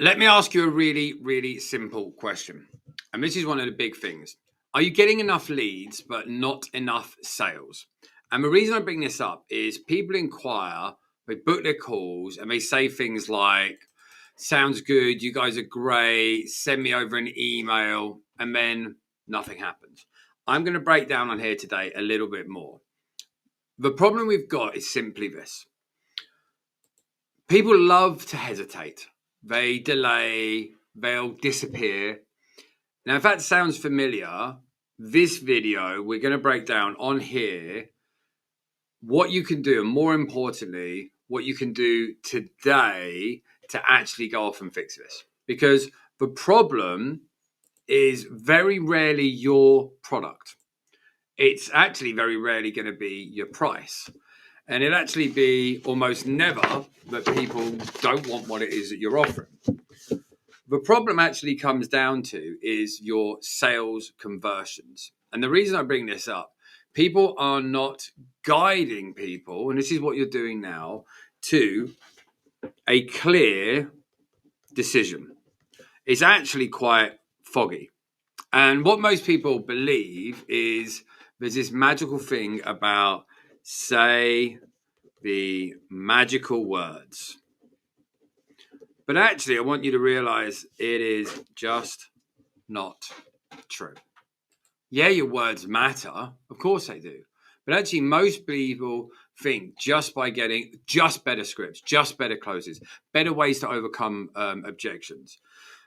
Let me ask you a really, really simple question. And this is one of the big things. Are you getting enough leads, but not enough sales? And the reason I bring this up is people inquire, they book their calls, and they say things like, sounds good, you guys are great, send me over an email, and then nothing happens. I'm going to break down on here today a little bit more. The problem we've got is simply this. People love to hesitate. They delay, they'll disappear. Now, if that sounds familiar, this video, we're going to break down on here what you can do, and more importantly, what you can do today to actually go off and fix this. Because the problem is very rarely your product. It's actually very rarely going to be your price. And it'll actually be almost never that people don't want what it is that you're offering. The problem actually comes down to is your sales conversions. And the reason I bring this up, people are not guiding people, and this is what you're doing now, to a clear decision. It's actually quite foggy. And what most people believe is there's this magical thing about say the magical words. But actually, I want you to realize it is just not true. Yeah, your words matter. Of course they do. But actually, most people think just by getting just better scripts, just better closes, better ways to overcome objections.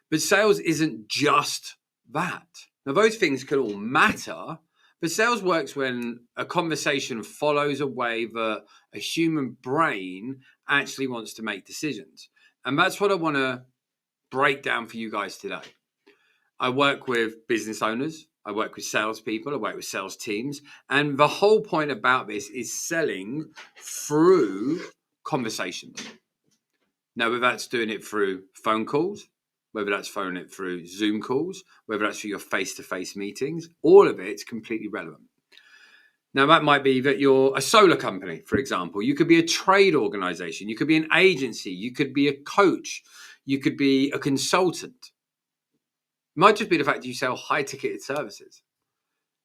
But sales isn't just that. Now, those things can all matter, but sales works when a conversation follows a way that a human brain actually wants to make decisions. And that's what I want to break down for you guys today. I work with business owners, I work with salespeople, I work with sales teams. And the whole point about this is selling through conversations. Now, whether that's doing it through phone calls, whether that's phoning it through Zoom calls, whether that's through your face-to-face meetings, all of it's completely relevant. Now, that might be that you're a solar company, for example. You could be a trade organization. You could be an agency. You could be a coach. You could be a consultant. It might just be the fact that you sell high-ticketed services.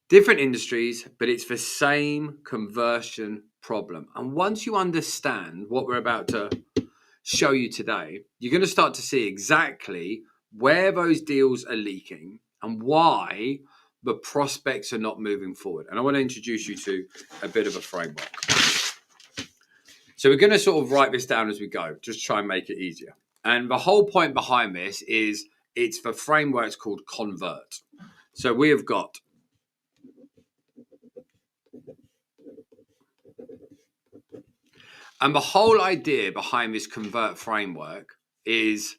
Different industries, but it's the same conversion problem. And once you understand what we're about to show you today, you're going to start to see exactly where those deals are leaking and why the prospects are not moving forward. And I want to introduce you to a bit of a framework. So we're going to sort of write this down as we go, just try and make it easier. And the whole point behind this is it's the framework's called convert. So we have got and the whole idea behind this convert framework is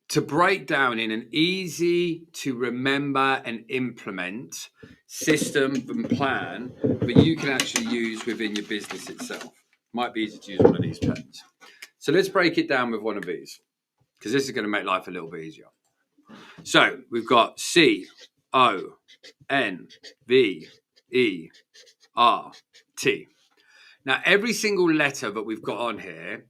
to break down in an easy to remember and implement system and plan that you can actually use within your business itself. Might be easy to use one of these pens. So let's break it down with one of these, because this is going to make life a little bit easier. So we've got CONVERT. Now, every single letter that we've got on here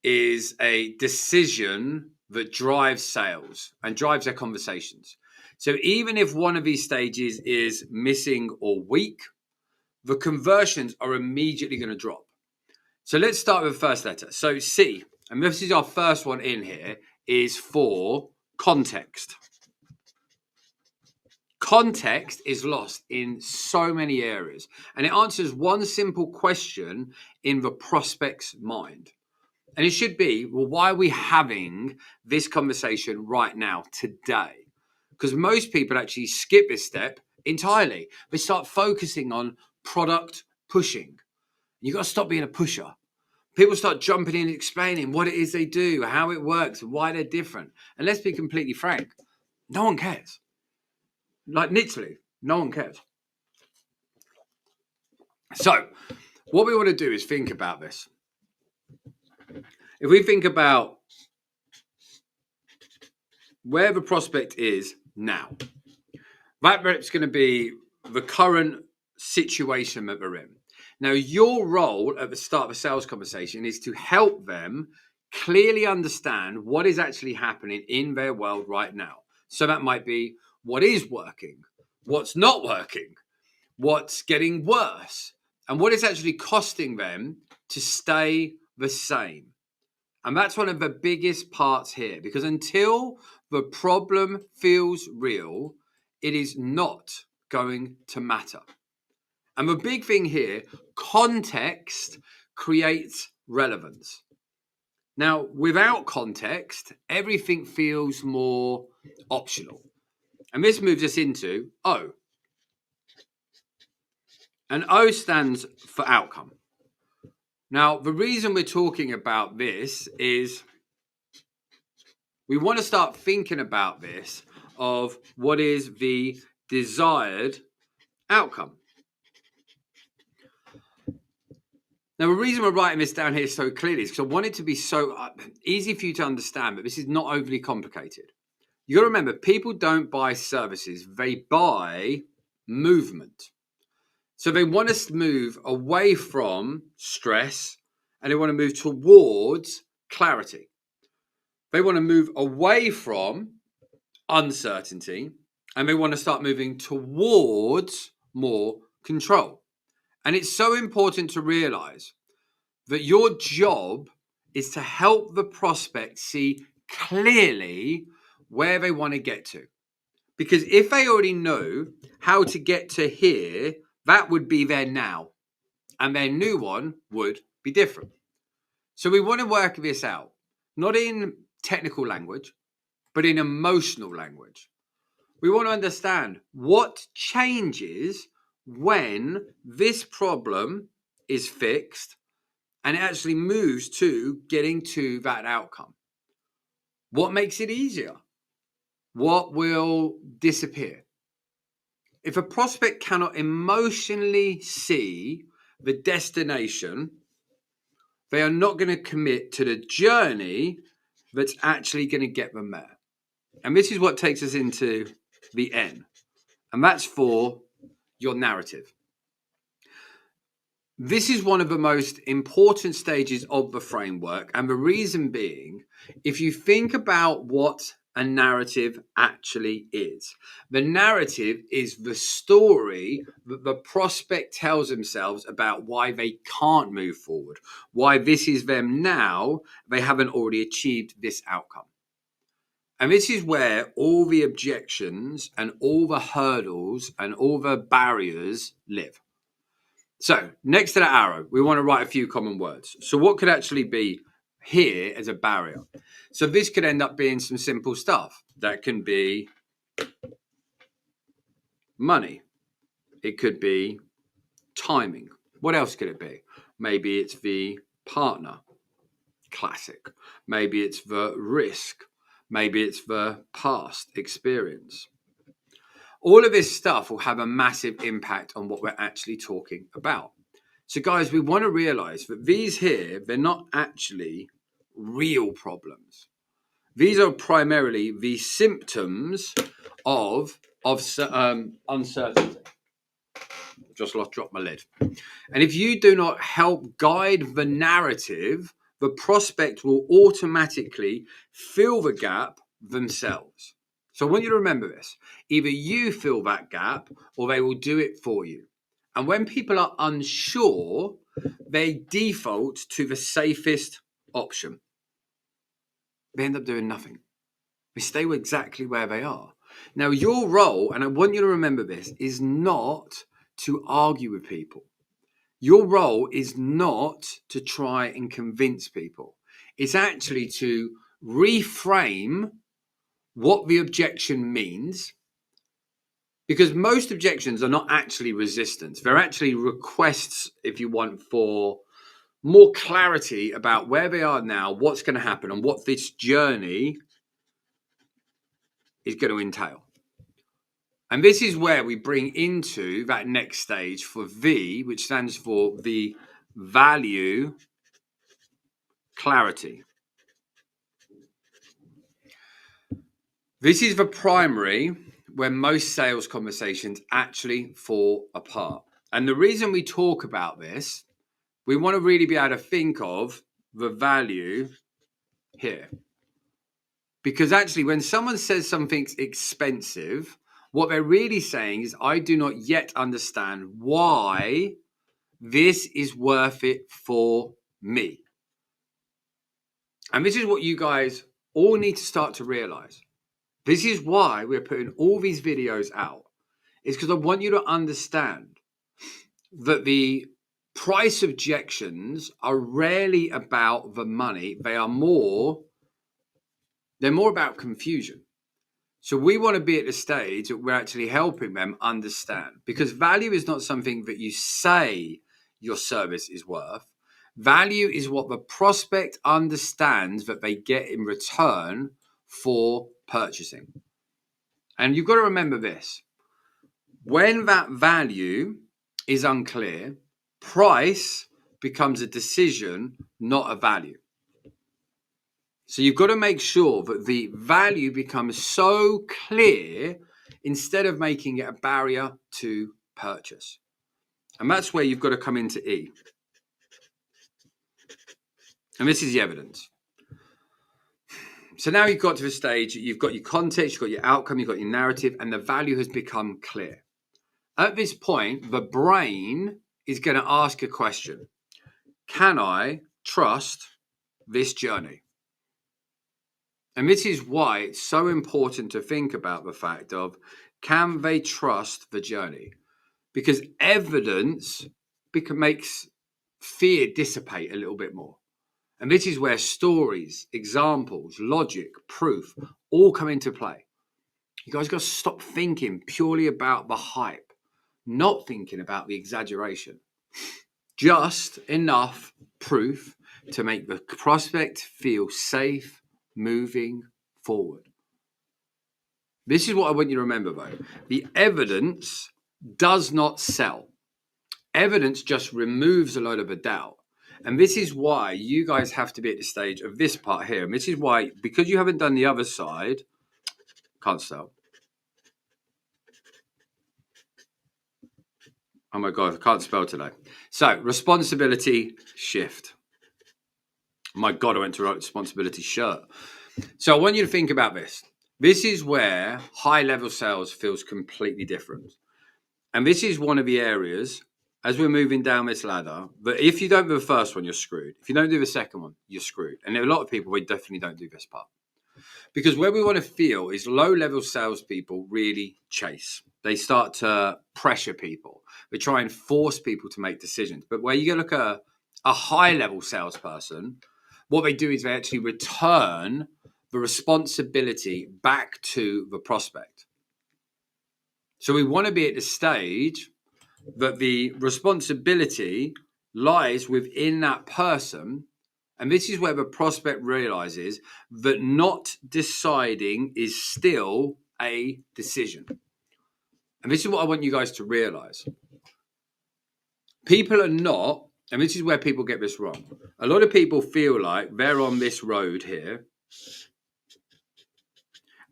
is a decision that drives sales and drives their conversations. So even if one of these stages is missing or weak, the conversions are immediately going to drop. So let's start with the first letter. So C, and this is our first one in here, is for context. Context is lost in so many areas, and it answers one simple question in the prospect's mind. And it should be, well, why are we having this conversation right now, today? Because most people actually skip this step entirely. They start focusing on product pushing. You've got to stop being a pusher. People start jumping in and explaining what it is they do, how it works, and why they're different. And let's be completely frank, no one cares. Like literally, no one cares. So what we want to do is think about this. If we think about where the prospect is now, that's going to be the current situation that they're in. Now, your role at the start of a sales conversation is to help them clearly understand what is actually happening in their world right now. So that might be what is working, what's not working, what's getting worse, and what is actually costing them to stay the same. And that's one of the biggest parts here, because until the problem feels real, it is not going to matter. And the big thing here, context creates relevance. Now, without context, everything feels more optional. And this moves us into O. And O stands for outcome. Now, the reason we're talking about this is we want to start thinking about this of what is the desired outcome. Now, the reason we're writing this down here so clearly is because I want it to be so easy for you to understand, but this is not overly complicated. You got to remember, people don't buy services, they buy movement. So they want us to move away from stress and they want to move towards clarity. They want to move away from uncertainty and they want to start moving towards more control. And it's so important to realize that your job is to help the prospect see clearly where they want to get to. Because if they already know how to get to here, that would be their now. And their new one would be different. So we want to work this out, not in technical language, but in emotional language. We want to understand what changes when this problem is fixed and it actually moves to getting to that outcome. What makes it easier? What will disappear? If a prospect cannot emotionally see the destination, they are not going to commit to the journey that's actually going to get them there. And this is what takes us into the N, and that's for your narrative. This is one of the most important stages of the framework, and the reason being, if you think about what a narrative actually is, the narrative is the story that the prospect tells themselves about why they can't move forward, why this is them now, they haven't already achieved this outcome. And this is where all the objections and all the hurdles and all the barriers live. So next to that arrow, we want to write a few common words. So what could actually be here as a barrier? So this could end up being some simple stuff. That can be money. It could be timing. What else could it be? Maybe it's the partner. Classic. Maybe it's the risk. Maybe it's the past experience. All of this stuff will have a massive impact on what we're actually talking about. So, guys, we want to realize that these here, they're not actually real problems. These are primarily the symptoms of uncertainty. Just dropped my lid. And if you do not help guide the narrative, the prospect will automatically fill the gap themselves. So I want you to remember this. Either you fill that gap or they will do it for you. And when people are unsure, they default to the safest option. They end up doing nothing. They stay exactly where they are. Now, your role, and I want you to remember this, is not to argue with people. Your role is not to try and convince people. It's actually to reframe what the objection means, because most objections are not actually resistance. They're actually requests, if you want, for more clarity about where they are now, what's going to happen, and what this journey is going to entail. And this is where we bring into that next stage for V, which stands for the value clarity. This is the primary where most sales conversations actually fall apart. And the reason we talk about this, we want to really be able to think of the value here. Because actually, when someone says something's expensive, what they're really saying is, I do not yet understand why this is worth it for me. And this is what you guys all need to start to realize. This is why we're putting all these videos out. It's because I want you to understand that the price objections are rarely about the money. They're more about confusion. So we want to be at the stage that we're actually helping them understand, because value is not something that you say your service is worth. Value is what the prospect understands that they get in return for purchasing. And you've got to remember this. When that value is unclear, price becomes a decision, not a value. So you've got to make sure that the value becomes so clear instead of making it a barrier to purchase. And that's where you've got to come into E. And this is the evidence. So now you've got to the stage, you've got your context, you've got your outcome, you've got your narrative, and the value has become clear. At this point, the brain is going to ask a question. Can I trust this journey? And this is why it's so important to think about the fact of, can they trust the journey? Because evidence makes fear dissipate a little bit more. And this is where stories, examples, logic, proof all come into play. You guys got to stop thinking purely about the hype, not thinking about the exaggeration. Just enough proof to make the prospect feel safe moving forward. This is what I want you to remember, though. The evidence does not sell. Evidence just removes a load of the doubt. And this is why you guys have to be at the stage of this part here. And this is why, because you haven't done the other side, can't sell. Oh my God, I can't spell today. So, responsibility shift. My God, I went to responsibility shirt. So I want you to think about this. This is where high level sales feels completely different. And this is one of the areas, as we're moving down this ladder, that if you don't do the first one, you're screwed. If you don't do the second one, you're screwed. And there are a lot of people who definitely don't do this part. Because where we want to feel is low level salespeople really chase. They start to pressure people. They try and force people to make decisions. But where you look at a high level salesperson, what they do is they actually return the responsibility back to the prospect. So we want to be at the stage that the responsibility lies within that person. And this is where the prospect realizes that not deciding is still a decision. And this is what I want you guys to realize. People are not, and this is where people get this wrong. A lot of people feel like they're on this road here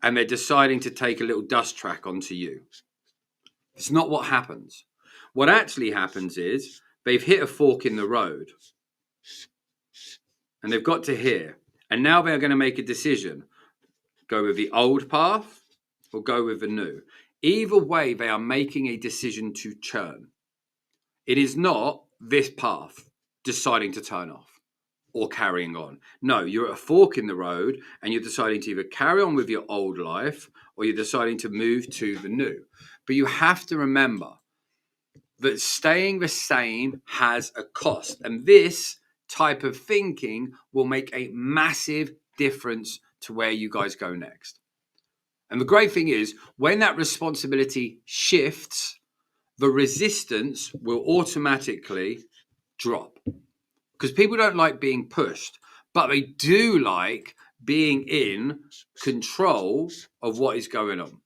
and they're deciding to take a little dust track onto you. It's not what happens. What actually happens is they've hit a fork in the road and they've got to here. And now they're going to make a decision. Go with the old path or go with the new. Either way, they are making a decision to churn. It is not this path deciding to turn off or carrying on. No, you're at a fork in the road and you're deciding to either carry on with your old life or you're deciding to move to the new. But you have to remember that staying the same has a cost. And this type of thinking will make a massive difference to where you guys go next. And the great thing is, when that responsibility shifts, the resistance will automatically drop. Because people don't like being pushed, but they do like being in control of what is going on.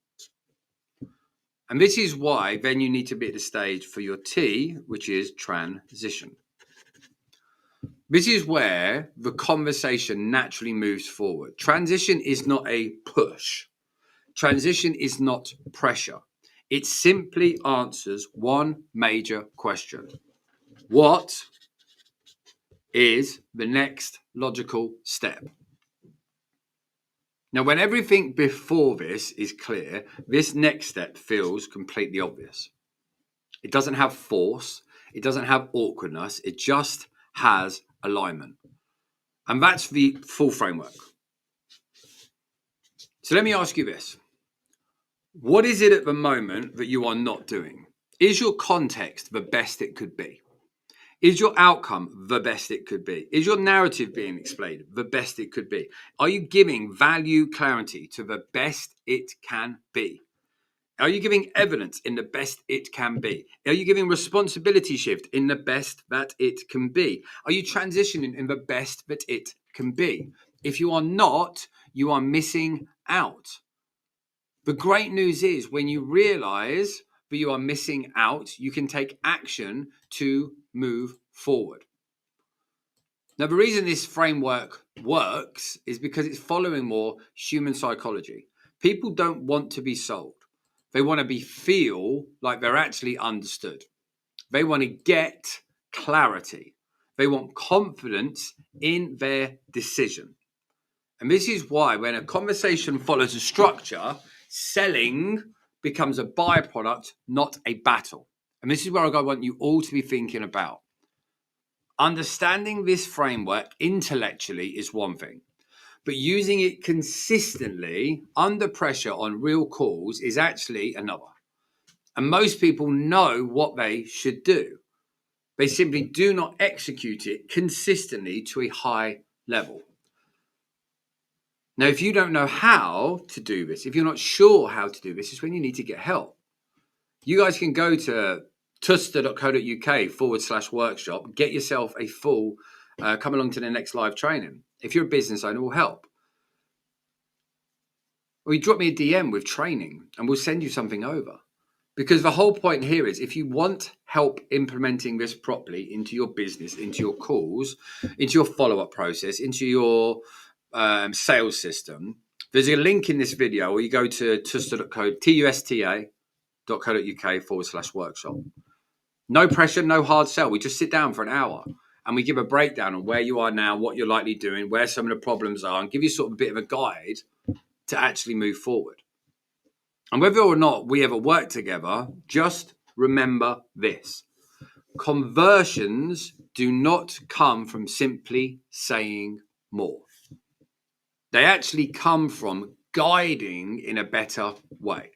And this is why then you need to be at the stage for your T, which is transition. This is where the conversation naturally moves forward. Transition is not a push. Transition is not pressure. It simply answers one major question. What is the next logical step? Now, when everything before this is clear, this next step feels completely obvious. It doesn't have force. It doesn't have awkwardness. It just has alignment. And that's the full framework. So let me ask you this. What is it at the moment that you are not doing? Is your context the best it could be? Is your outcome the best it could be? Is your narrative being explained the best it could be? Are you giving value clarity to the best it can be? Are you giving evidence in the best it can be? Are you giving responsibility shift in the best that it can be? Are you transitioning in the best that it can be? If you are not, you are missing out. The great news is when you realize that you are missing out, you can take action to move forward. Now, the reason this framework works is because it's following more human psychology. People don't want to be sold. They want to feel like they're actually understood. They want to get clarity. They want confidence in their decision. And this is why when a conversation follows a structure, selling becomes a byproduct, not a battle. And this is where I want you all to be thinking about. Understanding this framework intellectually is one thing, but using it consistently under pressure on real calls is actually another. And most people know what they should do. They simply do not execute it consistently to a high level. Now, if you don't know how to do this, if you're not sure how to do this, is when you need to get help. You guys can go to tuster.co.uk/workshop, get yourself a full, come along to the next live training. If you're a business owner, we'll help. Or you drop me a DM with training and we'll send you something over. Because the whole point here is if you want help implementing this properly into your business, into your calls, into your follow-up process, into your sales system, there's a link in this video or you go to tusta.co.uk/workshop. No pressure, no hard sell. We just sit down for an hour and we give a breakdown on where you are now, what you're likely doing, where some of the problems are, and give you sort of a bit of a guide to actually move forward. And whether or not we ever work together, just remember this. Conversions do not come from simply saying more. They actually come from guiding in a better way.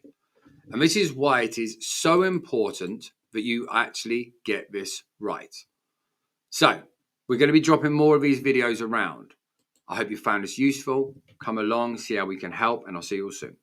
And this is why it is so important that you actually get this right. So, we're going to be dropping more of these videos around. I hope you found this useful. Come along, see how we can help, and I'll see you all soon.